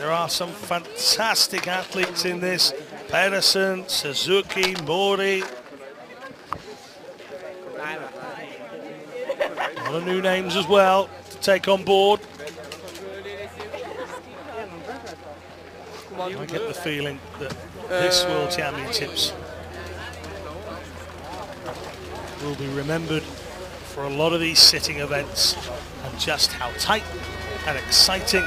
There are some fantastic athletes in this. Pedersen, Suzuki, Mori. A lot of new names as well to take on board. I get the feeling that this World Championships will be remembered for a lot of these sitting events and just how tight and exciting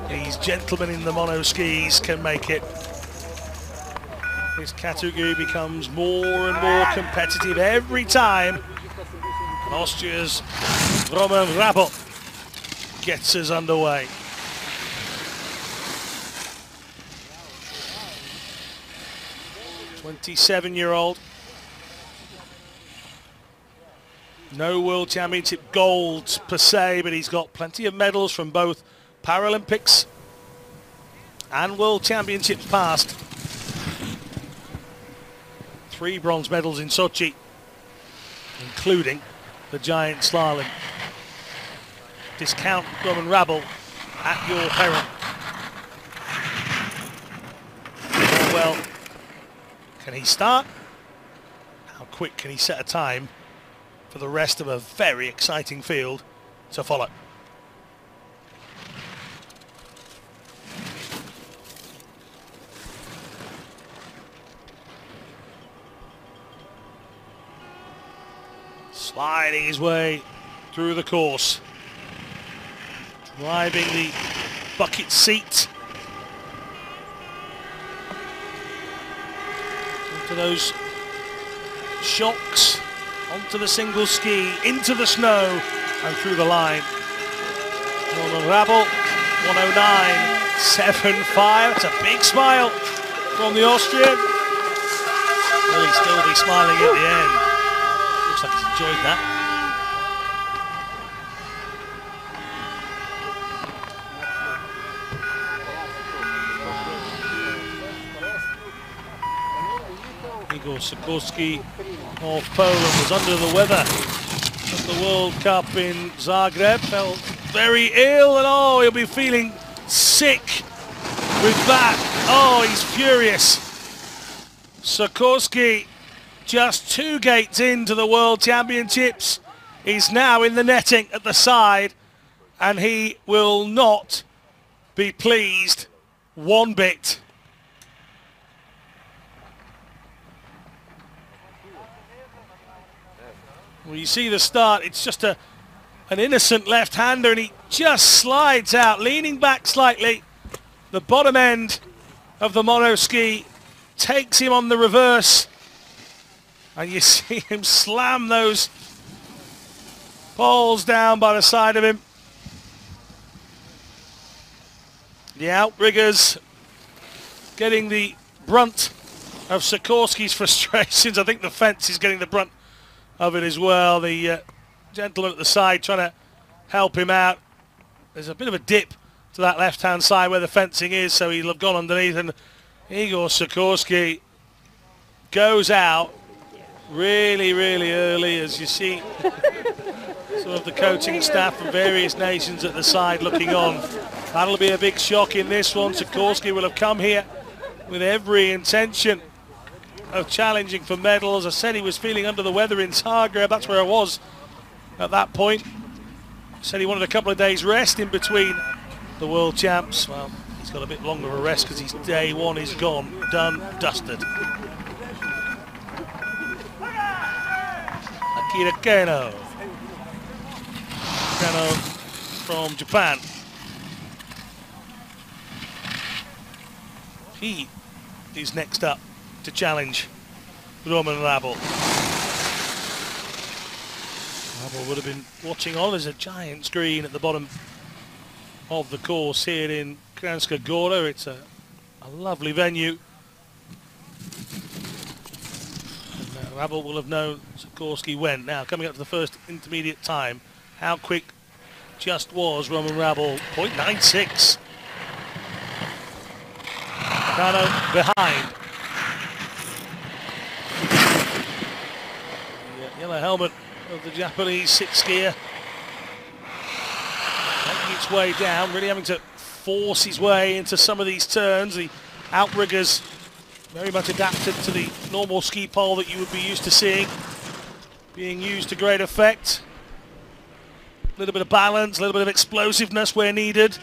these gentlemen in the mono skis can make it. This category becomes more and more competitive every time. And Austria's Roman Rabel gets us underway. '27-year-old. No World Championship golds per se, but he's got plenty of medals from both Paralympics and World Championships past. 3 bronze medals in Sochi, including the Giant Slalom. Discount Roman Rabel at your peril. How well can he start? How quick can he set a time for the rest of a very exciting field to follow? Sliding his way through the course, driving the bucket seat into those shocks, onto the single ski, into the snow and through the line. Roman Rabel, 109.75. That's a big smile from the Austrian. Will he still be smiling at the end? Looks like he's enjoyed that. Igor Sikorsky of Poland was under the weather at the World Cup in Zagreb. Felt very ill and he'll be feeling sick with that. He's furious. Sikorsky, just 2 gates into the World Championships, is now in the netting at the side, and he will not be pleased one bit. Well, you see the start, it's just an innocent left-hander, and he just slides out, leaning back slightly. The bottom end of the mono ski takes him on the reverse, and you see him slam those poles down by the side of him. The outriggers getting the brunt of Sikorsky's frustrations. I think the fence is getting the brunt of it as well. The gentleman at the side trying to help him out. There's a bit of a dip to that left-hand side where the fencing is, so he'll have gone underneath, and Igor Sikorsky goes out really, really early, as you see some of the coaching staff from various nations at the side looking on. That'll be a big shock in this one. Sikorsky will have come here with every intention of challenging for medals. I said he was feeling under the weather in Zagreb. That's where I was at that point. Said he wanted a couple of days rest in between the World Champs. Well, he's got a bit longer of a rest because his day one is gone, done, dusted. Akira Kano. Kano from Japan. He is next up to challenge Roman Rabel. Rabel would have been watching on. There's a giant screen at the bottom of the course here in Kranjska Gora. It's a lovely venue. And, Rabel will have known Sikorsky when. Now coming up to the first intermediate time. How quick just was Roman Rabel? 0.96. Kano behind. The yellow helmet of the Japanese sit skier making its way down, really having to force his way into some of these turns. The outriggers very much adapted to the normal ski pole that you would be used to seeing, being used to great effect. A little bit of balance, a little bit of explosiveness where needed.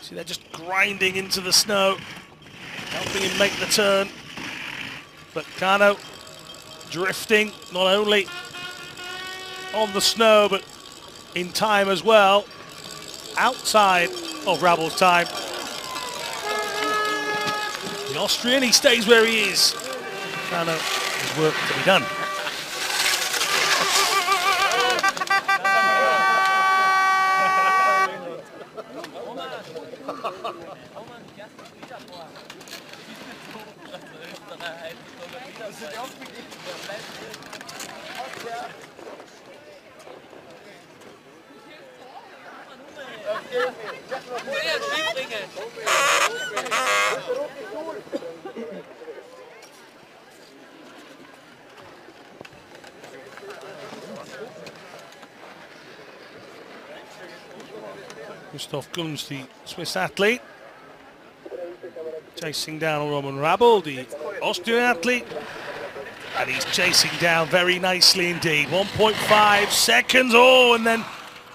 See, they're just grinding into the snow, helping him make the turn. But Kano drifting not only on the snow, but in time as well, outside of Rabel's time. The Austrian, he stays where he is. Kano has work to be done. Christoph Gunz, the Swiss athlete, chasing down Roman Rabel, the Austrian athlete, and he's chasing down very nicely indeed. 1.5 seconds, oh, and then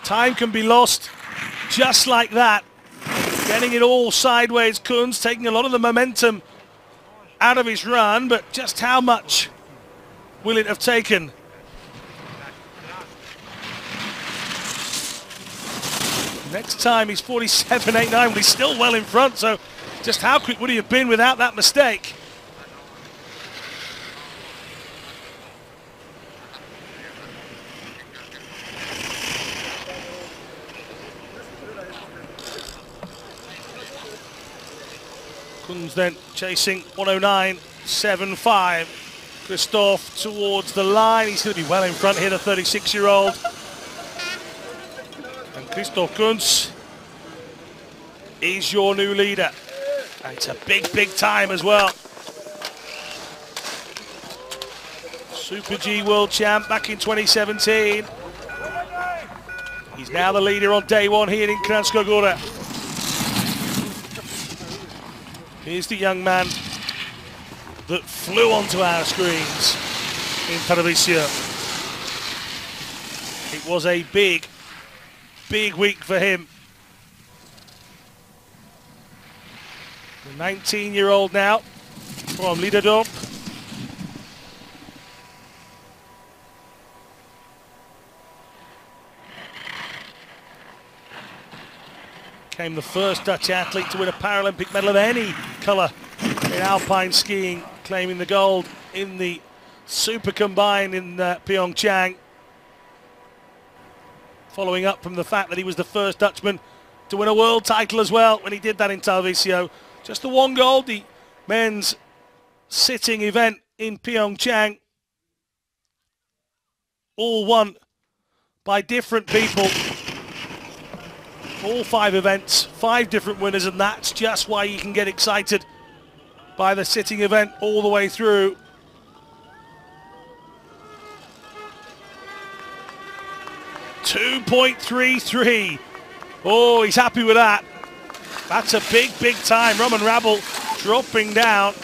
time can be lost just like that. Getting it all sideways, Gunz taking a lot of the momentum out of his run, but just how much will it have taken? Next time he's 47.89, but he's still well in front, so just how quick would he have been without that mistake? Gunz then chasing 109.75. Christoph towards the line. He's going to be well in front here, the 36-year-old. And Christoph Gunz is your new leader. And it's a big, big time as well. Super G World Champ back in 2017. He's now the leader on day one here in Kranjska Gora. Here's the young man that flew onto our screens in television. It was a big, big week for him. The 19-year-old now from Liderdorp. Became the first Dutch athlete to win a Paralympic medal of any colour in Alpine skiing, claiming the gold in the Super Combined in Pyeongchang. Following up from the fact that he was the first Dutchman to win a world title as well when he did that in Talvisio. Just the one gold, the men's sitting event in Pyeongchang. All won by different people. All 5 events, 5 different winners, and that's just why you can get excited by the sitting event all the way through. .233. Oh, he's happy with that. That's a big, big time. Roman Rabel dropping down.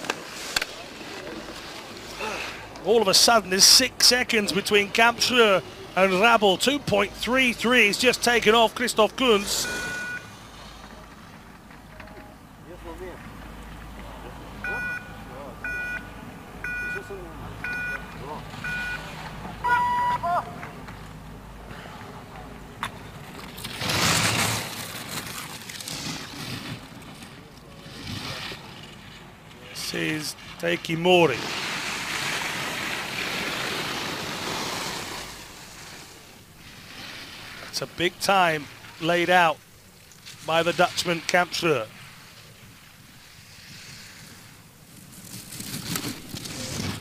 All of a sudden, there's 6 seconds between Kampschreur and Rabel. 2.33 is just taken off Christoph Gunz. This is Taiki Mori. It's a big time laid out by the Dutchman Kampschreur.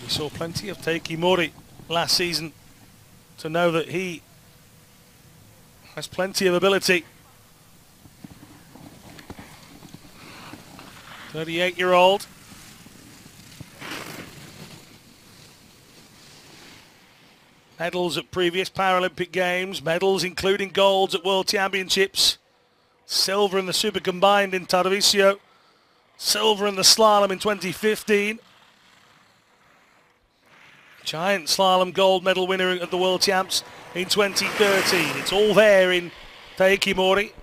We saw plenty of Taiki Mori last season to know that he has plenty of ability. 38-year-old. Medals at previous Paralympic Games, medals including golds at World Championships. Silver in the Super Combined in Tarvisio. Silver in the Slalom in 2015. Giant Slalom gold medal winner at the World Champs in 2013. It's all there in Taikimori.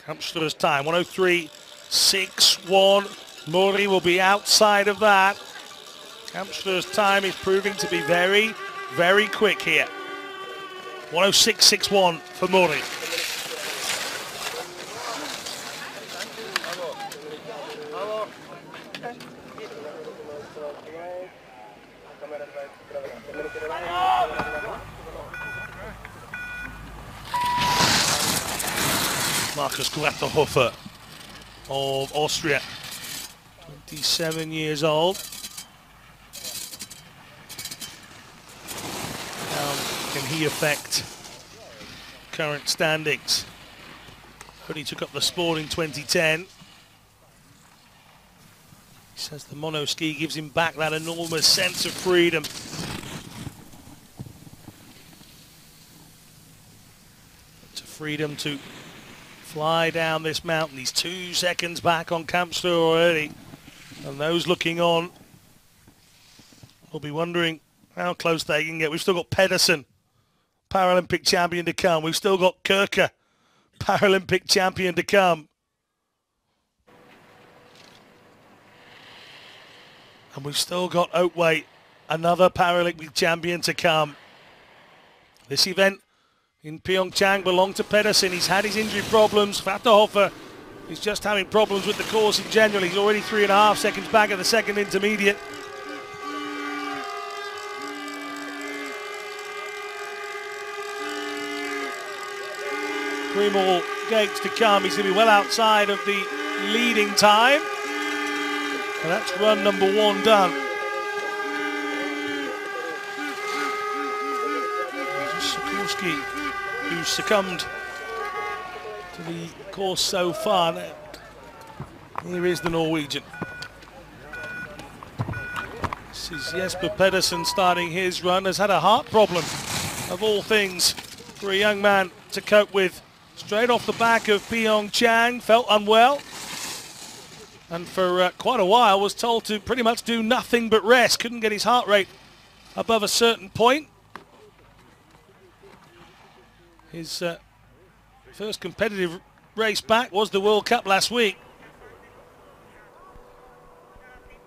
Kampster's time, 1:03.61. Mori will be outside of that. Kampster's time is proving to be very, very quick here. 1:06.61 for Mori. Markus Gratterhofer of Austria, 27 years old. How can he affect current standings? Only took up the sport in 2010. He says the mono ski gives him back that enormous sense of freedom. It's a freedom to fly down this mountain. He's 2 seconds back on Kampster already. And those looking on will be wondering how close they can get. We've still got Pedersen, Paralympic champion, to come. We've still got Kirke, Paralympic champion, to come. And we've still got Oatway, another Paralympic champion, to come. This event in Pyeongchang belonged to Pedersen. He's had his injury problems. Vatterhofer is just having problems with the course in general. He's already 3.5 seconds back at the second intermediate. Three more gates to come. He's going to be well outside of the leading time. And that's run number 1 done. Sikorsky, who succumbed to the course so far. Here is the Norwegian. This is Jesper Pedersen starting his run. Has had a heart problem, of all things, for a young man to cope with. Straight off the back of Pyeongchang, felt unwell. And for quite a while was told to pretty much do nothing but rest. Couldn't get his heart rate above a certain point. His first competitive race back was the World Cup last week.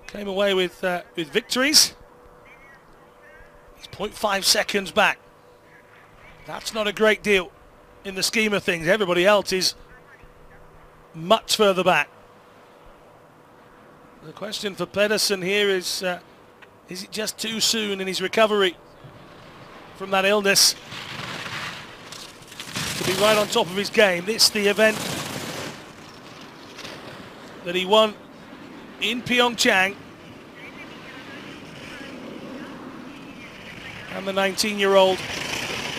Came away with victories. He's 0.5 seconds back. That's not a great deal in the scheme of things. Everybody else is much further back. The question for Pedersen here is it just too soon in his recovery from that illness to be right on top of his game? This is the event that he won in Pyeongchang. And the 19-year-old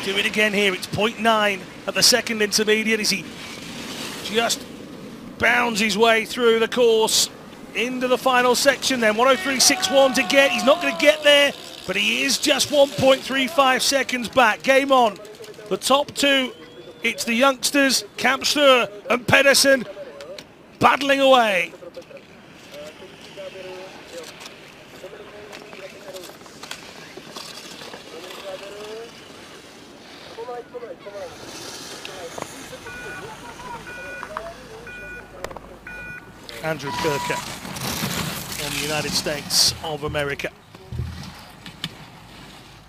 do it again here. It's 0.9 at the second intermediate as he just bounds his way through the course into the final section then. 1:03.61 to get. He's not going to get there, but he is just 1.35 seconds back. Game on. The top two, it's the youngsters, Kampster and Pedersen, battling away. Andrew Kirke from the United States of America.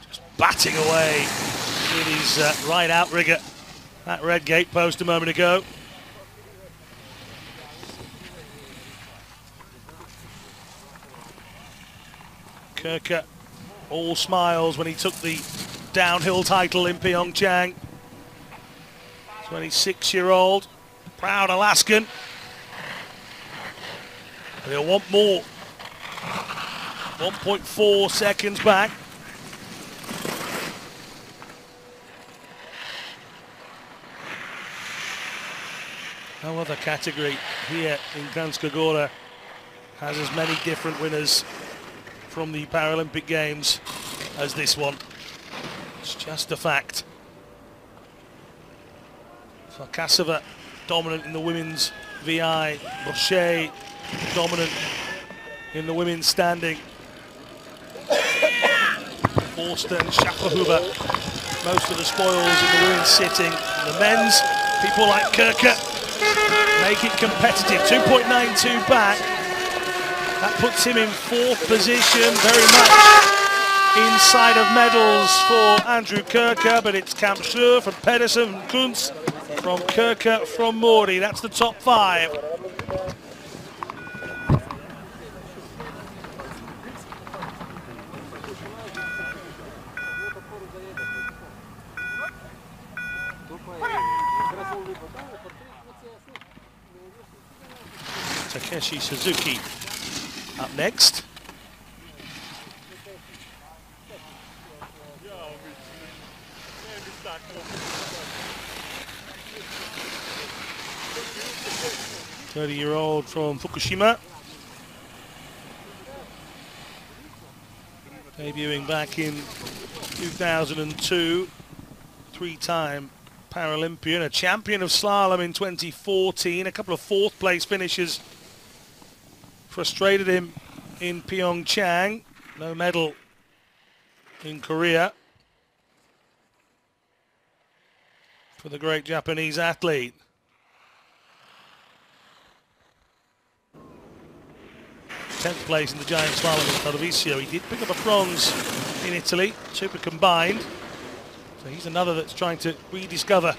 Just batting away with his right outrigger. That red gate post a moment ago. Kirke all smiles when he took the downhill title in Pyeongchang. 26-year-old, proud Alaskan. He'll want more. 1.4 seconds back. No other category here in Kranjska Gora has as many different winners from the Paralympic Games as this one. It's just a fact. Farkasova dominant in the women's VI. Brochet dominant in the women's standing. Forster and Schafferhuber, most of the spoils in the women's sitting. In the men's, people like Kirker make it competitive. 2.92 back. That puts him in 4th position, very much inside of medals for Andrew Kirker, but it's Kampschreur from Pedersen, from Kunz, from Kirker, from Mori. That's the top 5. Takeshi Suzuki up next. '30-year-old from Fukushima, debuting back in 2002, 3-time Paralympian, a champion of slalom in 2014, a couple of 4th place finishes frustrated him in Pyeongchang. No medal in Korea for the great Japanese athlete. Tenth place in the Giant Slalom in Tarvisio. He did pick up a bronze in Italy, super combined. So he's another that's trying to rediscover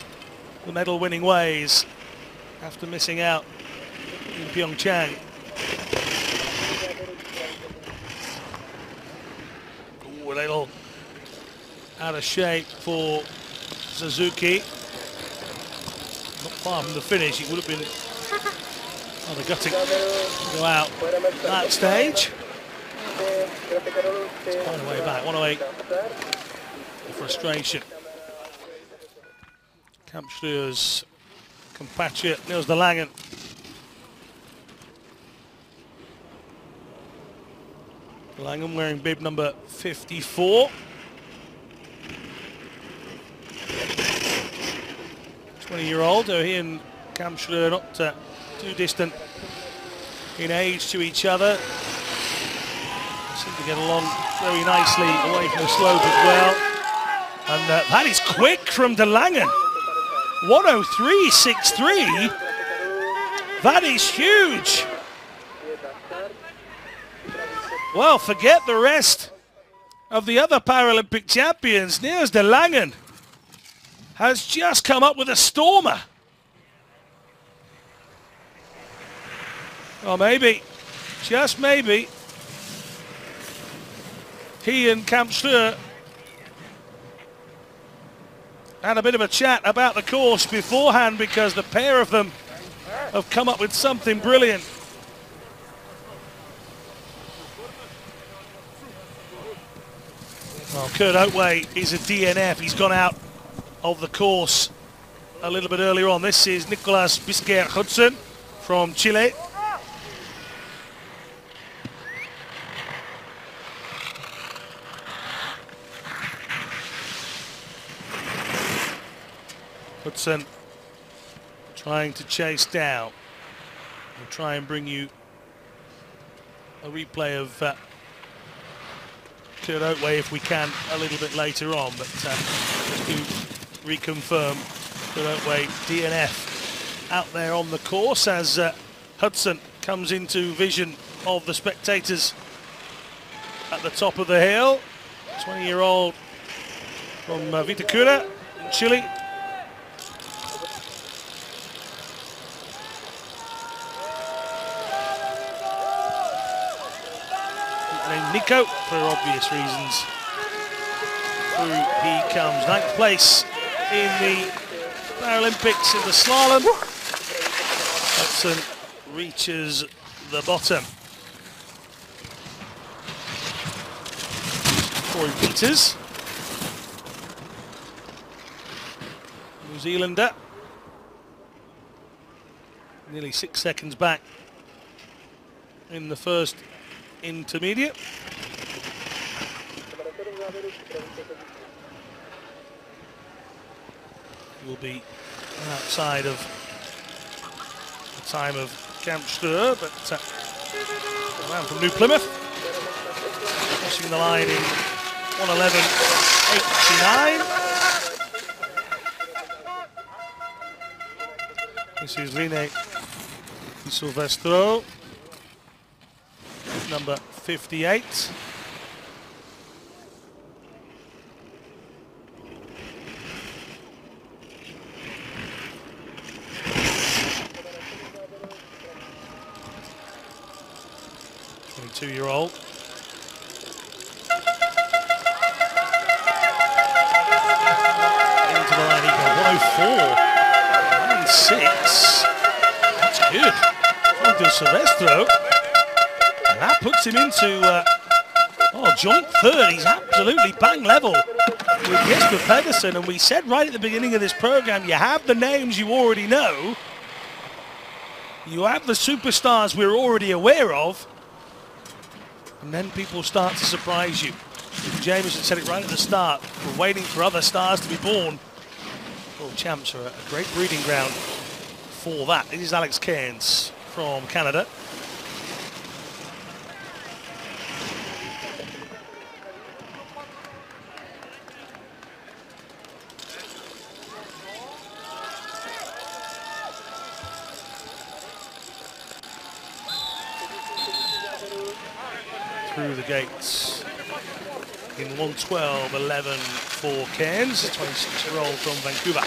the medal-winning ways after missing out in Pyeongchang. Ooh, a little out of shape for Suzuki. Not far from the finish. He would have been rather gutting to go out at that stage. It's quite a way back. 108. The frustration. Kampschreur's compatriot Niels de Langen. Langen wearing bib number 54. 20-year-old, he and Kampschreur not too distant in age to each other. Seem to get along very nicely away from the slope as well. And that is quick from de Langen. 103.63. That is huge. Well, forget the rest of the other Paralympic champions. Niels de Langen has just come up with a stormer. Or maybe, just maybe, he and Kampschreur had a bit of a chat about the course beforehand, because the pair of them have come up with something brilliant. Well, Kurt Oatway is a DNF. He's gone out of the course a little bit earlier on. This is Nicolas Bisquer-Hudson from Chile. Hudson trying to chase down. We'll try and bring you a replay of Kurt Oatway if we can a little bit later on, but just to reconfirm, Kurt Oatway DNF out there on the course as Hudson comes into vision of the spectators at the top of the hill. 20-year-old from Vitacura in Chile. And Nico, for obvious reasons, through he comes. 9th place in the Paralympics in the slalom. Hudson reaches the bottom. Corey Peters, New Zealander, nearly 6 seconds back in the first intermediate. will be outside of the time of Kranjska, but around from New Plymouth, crossing the line in 1:11.89. This is Rene Silvestro, number 58. Two-year-old. Into the line he goes. 1:04. 9.6. That's good. From Del Silvestro. And that puts him into joint third. He's absolutely bang level with Jesper Pedersen. And we said right at the beginning of this program, you have the names you already know. You have the superstars we're already aware of. And then people start to surprise you. Jameson said it right at the start. We're waiting for other stars to be born. World champs are a great breeding ground for that. This is Alex Cairns from Canada. Through the gates in 1:12.11 for Cairns, 26-year-old from Vancouver.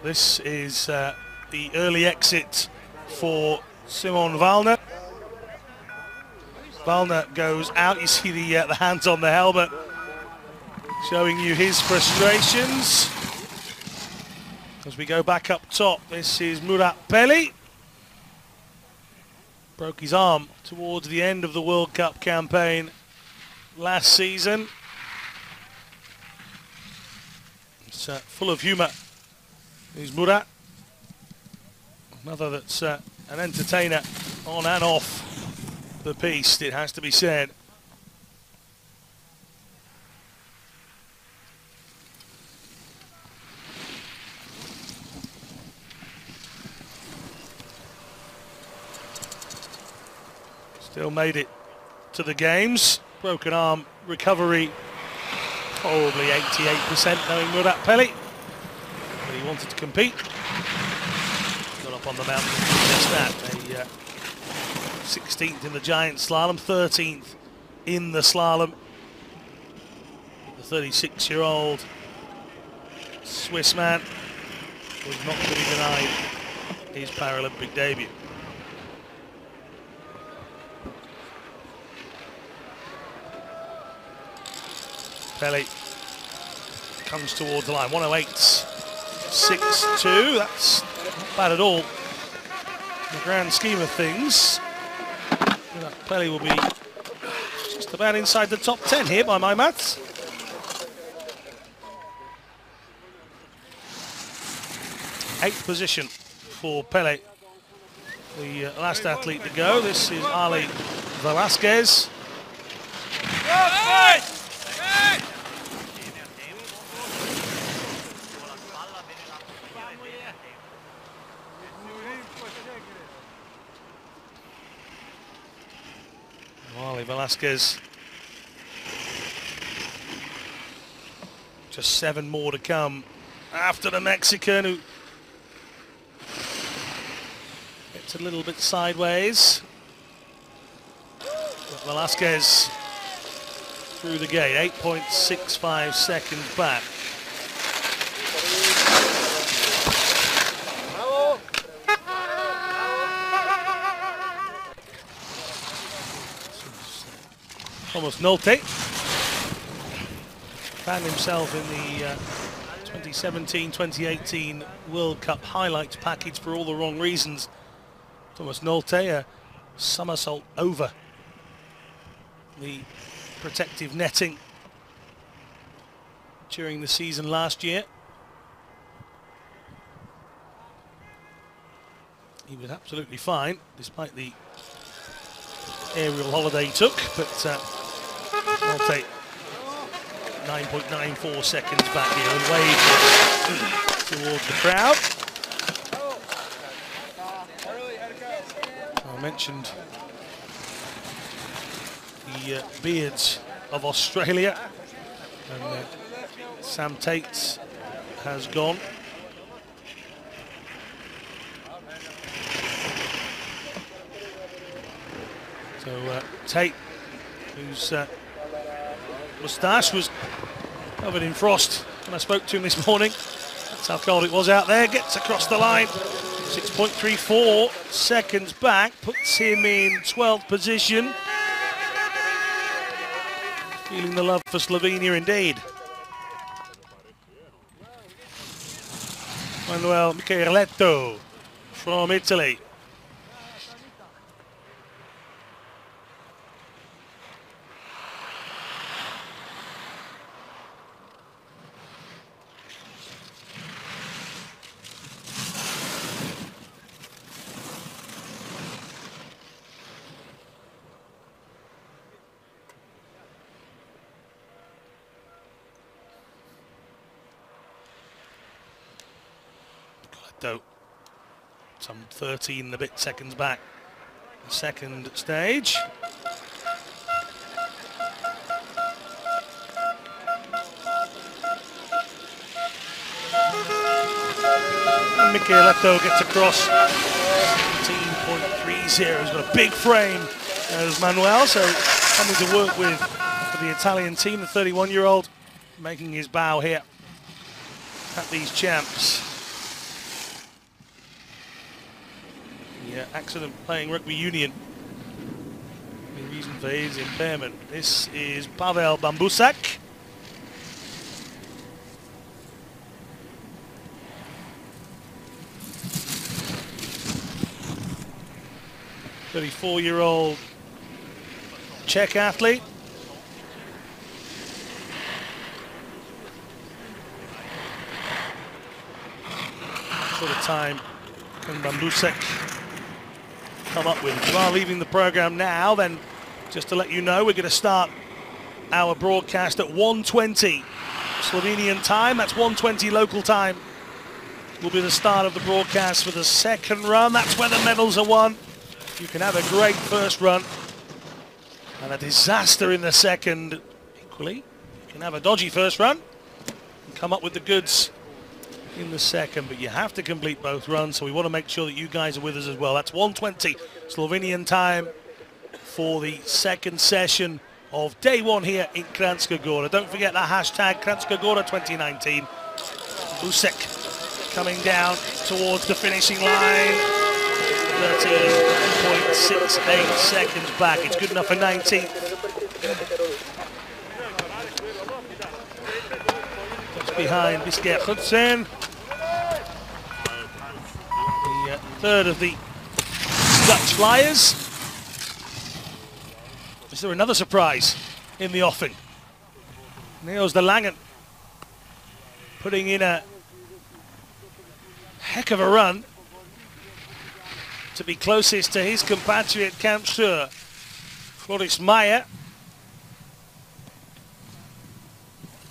This is the early exit for Simon Wallner. Wallner goes out. You see the hands on the helmet, showing you his frustrations. As we go back up top, this is Murat Pelli. Broke his arm towards the end of the World Cup campaign last season. It's full of humour. Is Murat, another that's an entertainer on and off the piste, it has to be said. Still made it to the games. Broken arm recovery, probably 88% knowing Murat Pelli. But he wanted to compete. Got up on the mountain and did just that. A 16th in the Giant Slalom, 13th in the slalom. The 36-year-old Swiss man was not to be denied his Paralympic debut. Pelli comes towards the line, 1:08.62. That's not bad at all in the grand scheme of things. Pelli will be just about inside the top 10 here by my maths. Eighth position for Pelli, the last athlete to go. This is Ali Velasquez. Ali Velasquez, just 7 more to come after the Mexican, who gets a little bit sideways. But Velasquez through the gate, 8.65 seconds back. Thomas Nolte found himself in the 2017-2018 World Cup highlights package for all the wrong reasons. Thomas Nolte, a somersault over the protective netting during the season last year. He was absolutely fine, despite the aerial holiday he took, but Nolte 9.94 seconds back here and waved towards the crowd. I mentioned the beards of Australia, and Sam Tate has gone. So Tate, whose moustache was covered in frost when I spoke to him this morning. That's how cold it was out there. Gets across the line. 6.34 seconds back. Puts him in 12th position. Feeling the love for Slovenia indeed. Manuel Micheletto from Italy. Some 13 and a bit seconds back. The second stage. And Micheletto gets across 17.30. He's got a big frame as Manuel, so something to work with for the Italian team. The 31-year-old making his bow here at these champs. Accident playing rugby union. The reason for his impairment. This is Pavel Bambusak. "34-year-old Czech athlete. What sort of time can Bambusak come up with? We are leaving the program now, then just to let you know, we're going to start our broadcast at 1:20 Slovenian time. That's 1:20 local time. Will be the start of the broadcast for the second run. That's where the medals are won. You can have a great first run and a disaster in the second. Equally, you can have a dodgy first run and come up with the goods in the second, but you have to complete both runs, so we want to make sure that you guys are with us as well. That's 1:20 Slovenian time for the second session of day one here in Kranjska Gora. Don't forget that hashtag Kranjska Gora 2019. Busek coming down towards the finishing line. 13.68 seconds back. It's good enough for 19th. Just behind Bisker Hudson. The third of the Dutch Flyers. Is there another surprise in the offing? Niels de Langen putting in a heck of a run to be closest to his compatriot Kampster, Floris Meyer.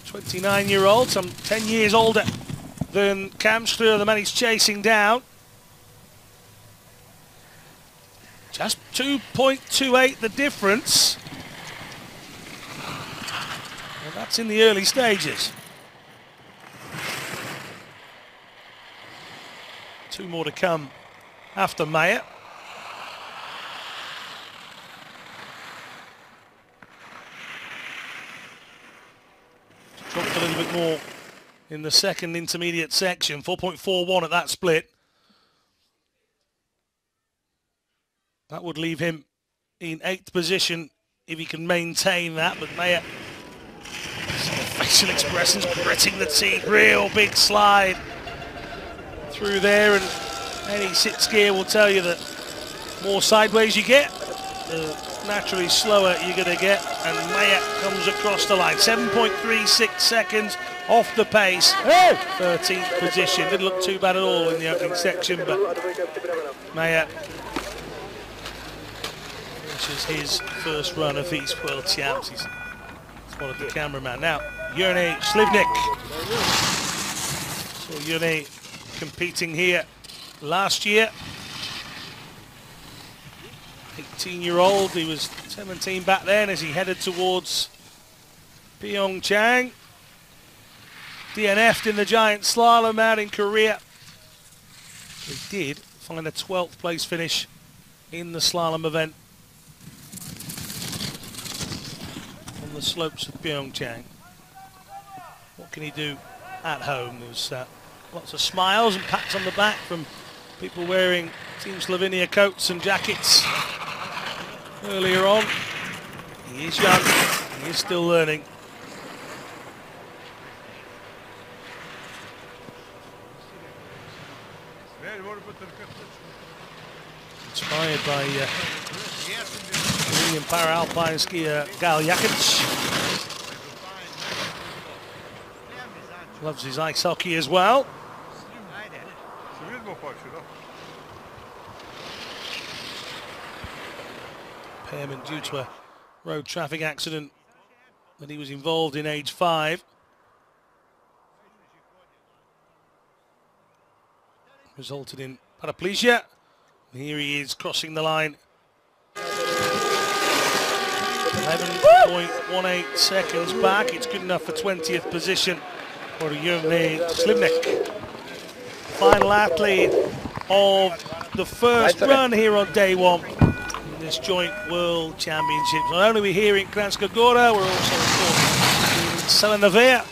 29-year-old, some 10 years older than Kampster, the man he's chasing down. Just 2.28 the difference. Well, that's in the early stages. Two more to come after Meyer. Dropped a little bit more in the second intermediate section. 4.41 at that split. That would leave him in 8th position if he can maintain that, but Meyer facial expressions, gritting the teeth, real big slide through there, and any sit skier will tell you that more sideways you get, the naturally slower you're going to get, and Maya comes across the line. 7.36 seconds off the pace, 13th position. Didn't look too bad at all in the opening section, but Maya finishes his first run of these World Champs. He's spotted the cameraman. Now, Jurne Slivnik. So Jurne competing here last year. 18-year-old, he was 17 back then as he headed towards Pyeongchang. DNF'd in the Giant Slalom out in Korea. He did find a 12th place finish in the slalom event on the slopes of Pyeongchang. What can he do at home? There's lots of smiles and pats on the back from people wearing Team Slovenia coats and jackets earlier on. He is young, he is still learning. Inspired by Canadian para-alpine skier Gal Jakic. Loves his ice hockey as well. Impairment due to a road traffic accident that he was involved in age 5. Resulted in paraplegia. Here he is crossing the line. 11.18 seconds back. It's good enough for 20th position for Jurne Slivnik. Final athlete of the first run here on day one in this joint World Championships. Not only are we here in Kranjska Gora, we're also in Selenovaia.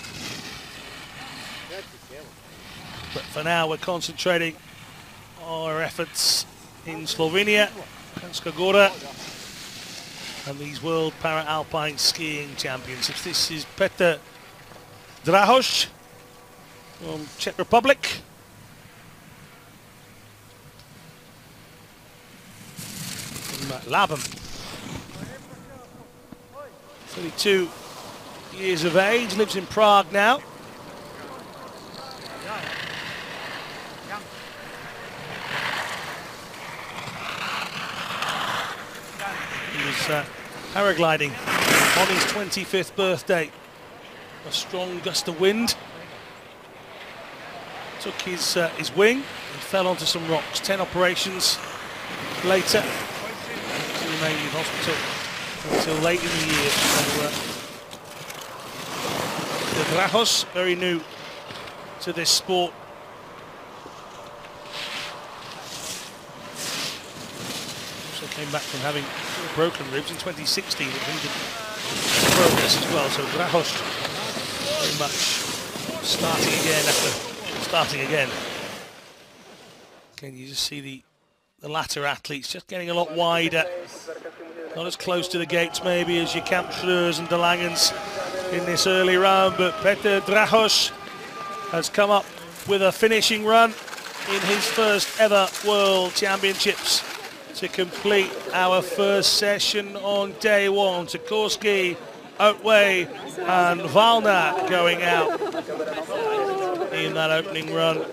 But for now, we're concentrating our efforts in Slovenia, Kranjska Gora, and these World Para-Alpine Skiing Championships. This is Petr Drahoš from Czech Republic. From Labem. 32 years of age, lives in Prague now. He was paragliding on his 25th birthday. A strong gust of wind took his wing and fell onto some rocks. 10 operations later, he remained in hospital until late in the year. So, Drahoš, very new to this sport. Came back from having broken ribs in 2016 and hindered progress as well. So Drahoš very much starting again after starting again. Can you just see the latter athletes just getting a lot wider, not as close to the gates maybe as your Kampschreurs and De Langens in this early round, but Petr Drahoš has come up with a finishing run in his first ever World Championships to complete our first session on day one. Sikorsky, Otway and Valna going out in that opening run.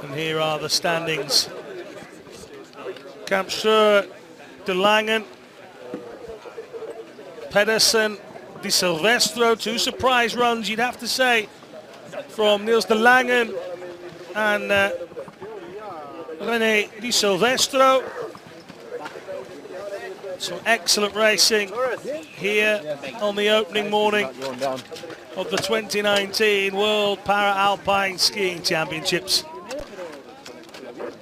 And here are the standings. Kampschreur, De Langen, Pedersen, Di Silvestro, 2 surprise runs you'd have to say from Niels De Langen and René Di Silvestro. Some excellent racing here on the opening morning of the 2019 World Para-Alpine Skiing Championships.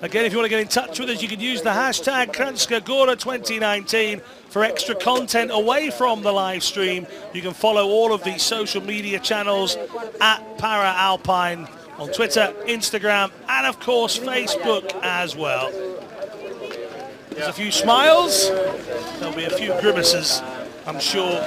Again, if you want to get in touch with us, you can use the hashtag Kranjska Gora 2019 for extra content away from the live stream. You can follow all of these social media channels at Para-Alpine on Twitter, Instagram, and of course Facebook as well. There's a few smiles, there'll be a few grimaces, I'm sure,